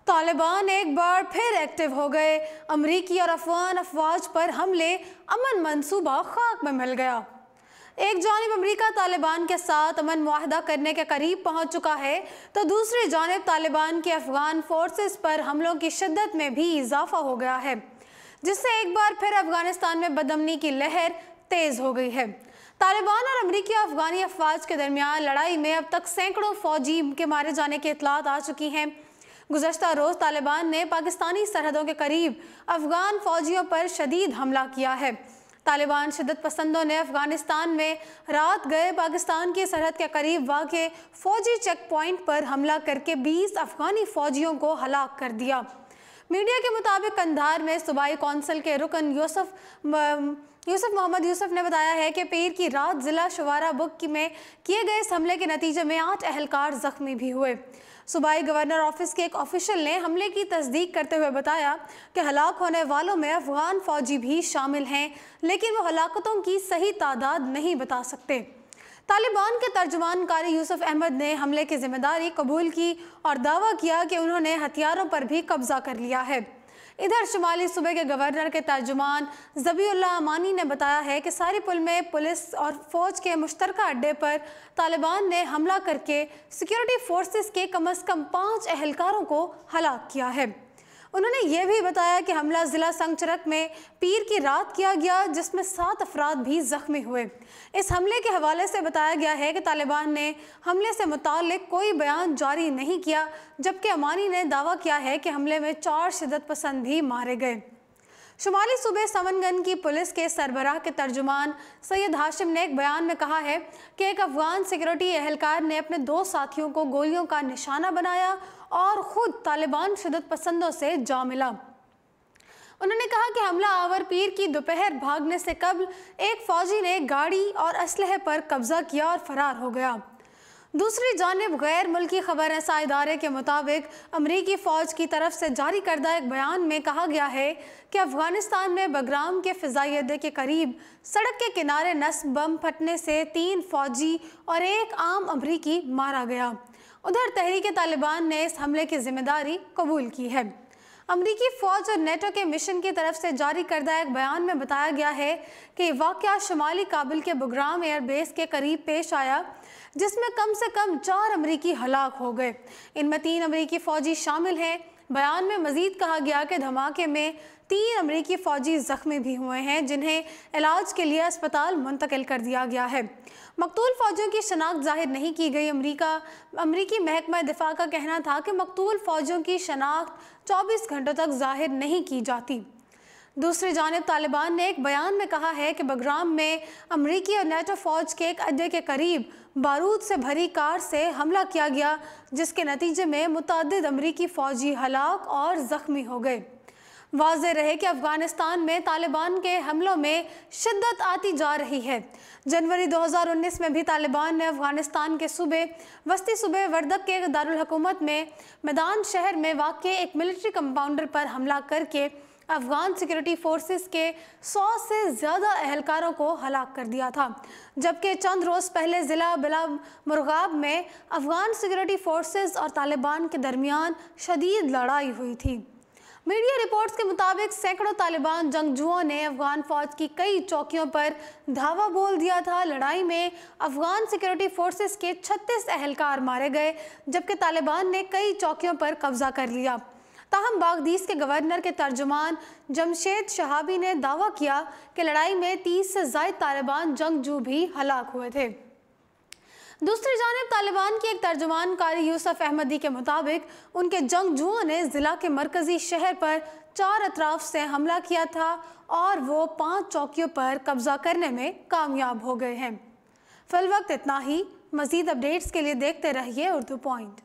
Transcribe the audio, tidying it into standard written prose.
तालिबान एक बार फिर एक्टिव हो गए। अमरीकी और अफगान अफवाज पर हमले, अमन मंसूबा खाक में मिल गया। एक जानिब अमरीका तालिबान के साथ अमन मुआहदा करने के करीब पहुंच चुका है, तो दूसरी जानिब तालिबान की अफगान फोर्सेस पर हमलों की शिद्दत में भी इजाफा हो गया है, जिससे एक बार फिर अफगानिस्तान में बदअमनी की लहर तेज हो गई है। तालिबान और अमरीकी और अफगानी अफवाज के दरमियान लड़ाई में अब तक सैकड़ों फौजी के मारे जाने की इतलात आ चुकी हैं। गुज़श्ता रोज़ तालिबान ने पाकिस्तानी सरहदों के करीब अफगान फौजियों पर शदीद हमला किया है। तालिबान शिद्दत पसंदों ने अफगानिस्तान में रात गए पाकिस्तान की सरहद के करीब वाक़े फौजी चेक पॉइंट पर हमला करके 20 अफगानी फौजियों को हलाक कर दिया। मीडिया के मुताबिक कंधार में सूबाई कौंसिल के रुकन यूसुफ मोहम्मद यूसुफ ने बताया है कि पीर की रात जिला शुवारा बुक में किए गए इस हमले के नतीजे में 8 अहलकार जख्मी भी हुए। सूबाई गवर्नर ऑफिस के एक ऑफिशियल ने हमले की तस्दीक करते हुए बताया कि हलाक होने वालों में अफगान फौजी भी शामिल हैं, लेकिन वो हलाकतों की सही तादाद नहीं बता सकते। तालिबान के तर्जुमान कारी यूसुफ अहमद ने हमले की जिम्मेदारी कबूल की और दावा किया कि उन्होंने हथियारों पर भी कब्जा कर लिया है। इधर शुमाली सूबे के गवर्नर के तर्जुमान ज़बीउल्लाह अमानी ने बताया है कि सारी पुल में पुलिस और फौज के मुश्तरका अड्डे पर तालिबान ने हमला करके सिक्योरिटी फोर्सेस के कम से कम 5 अहलकारों को हलाक किया है। उन्होंने ये भी बताया कि हमला ज़िला संगचरक में पीर की रात किया गया, जिसमें 7 अफराद भी जख्मी हुए। इस हमले के हवाले से बताया गया है कि तालिबान ने हमले से मुताल्लिक कोई बयान जारी नहीं किया, जबकि अमानी ने दावा किया है कि हमले में 4 शिद्दत पसंद भी मारे गए। शुमाली सूबे समनगन की पुलिस के सरबराह के तर्जुमान सैयद हाशिम ने एक बयान में कहा है कि एक अफगान सिक्योरिटी एहलकार ने अपने 2 साथियों को गोलियों का निशाना बनाया और ख़ुद तालिबान शिद्दत पसंदों से जा मिला। उन्होंने कहा कि हमला आवर पीर की दोपहर भागने से कबल एक फौजी ने गाड़ी और असलहे पर कब्जा किया और फरार हो गया। दूसरी जानिब गैर मुल्की खबर रसा इदारे के मुताबिक अमरीकी फ़ौज की तरफ से जारी करदा एक बयान में कहा गया है कि अफ़गानिस्तान में बगराम के फ़िज़ाई अड्डे के करीब सड़क के किनारे नस्ब बम फटने से 3 फ़ौजी और 1 आम अमरीकी मारा गया। उधर तहरीक तालिबान ने इस हमले की जिम्मेदारी कबूल की है। अमरीकी फ़ौज और नेटो के मिशन की तरफ से जारी करदा एक बयान में बताया गया है कि वाक़या शुमाली काबुल के बगराम एयरबेस के करीब पेश आया, जिसमें कम से कम 4 अमरीकी हलाक हो गए। इनमें 3 अमरीकी फ़ौजी शामिल हैं। बयान में मज़ीद कहा गया कि धमाके में 3 अमरीकी फ़ौजी ज़ख्मी भी हुए हैं, जिन्हें इलाज के लिए अस्पताल मुंतकिल कर दिया गया है। मकतूल फ़ौजियों की शनाख्त जाहिर नहीं की गई। अमरीकी महकमा दिफा का कहना था कि मकतूल फ़ौजियों की शनाख्त 24 घंटों तक जाहिर नहीं की जाती। दूसरी जानिब तालिबान ने एक बयान में कहा है कि बगराम में अमरीकी और नेटो फ़ौज के एक अड्डे के करीब बारूद से भरी कार से हमला किया गया, जिसके नतीजे में मुतअद्दिद अमरीकी फ़ौजी हलाक और ज़ख्मी हो गए। वाज़ेह रहे कि अफ़गानिस्तान में तालिबान के हमलों में शिद्दत आती जा रही है। जनवरी 2019 में भी तालिबान ने अफ़गानिस्तान के वस्ती सूबे वर्दक के दारुल हुकूमत में मैदान शहर में वाक़ एक मिलिट्री कंपाउंडर पर हमला करके अफ़गान सिक्योरिटी फोर्सेस के 100 से ज़्यादा अहलकारों को हलाक कर दिया था, जबकि चंद रोज़ पहले ज़िला बिला मुरगाब में अफ़गान सिक्योरिटी फोर्सेस और तालिबान के दरमियान शदीद लड़ाई हुई थी। मीडिया रिपोर्ट्स के मुताबिक सैकड़ों तालिबान जंगजुओं ने अफ़गान फ़ौज की कई चौकियों पर धावा बोल दिया था। लड़ाई में अफ़गान सिक्योरिटी फोर्सेस के 36 अहलकार मारे गए, जबकि तालिबान ने कई चौकियों पर कब्जा कर लिया। ताहम बागदीस के गवर्नर के तर्जुमान जमशेद शहाबी ने दावा किया कि लड़ाई में 30 से ज़ायद तालिबान जंगजू भी हलाक हुए थे। दूसरी जानिब तालिबान के एक तर्जुमान कारी यूसुफ अहमदी के मुताबिक उनके जंगजुओं ने ज़िला के मरकज़ी शहर पर 4 अतराफ से हमला किया था और वो 5 चौकियों पर कब्जा करने में कामयाब हो गए हैं। फिलवक्त इतना ही। मज़ीद अपडेट्स के लिए देखते रहिए उर्दू पॉइंट।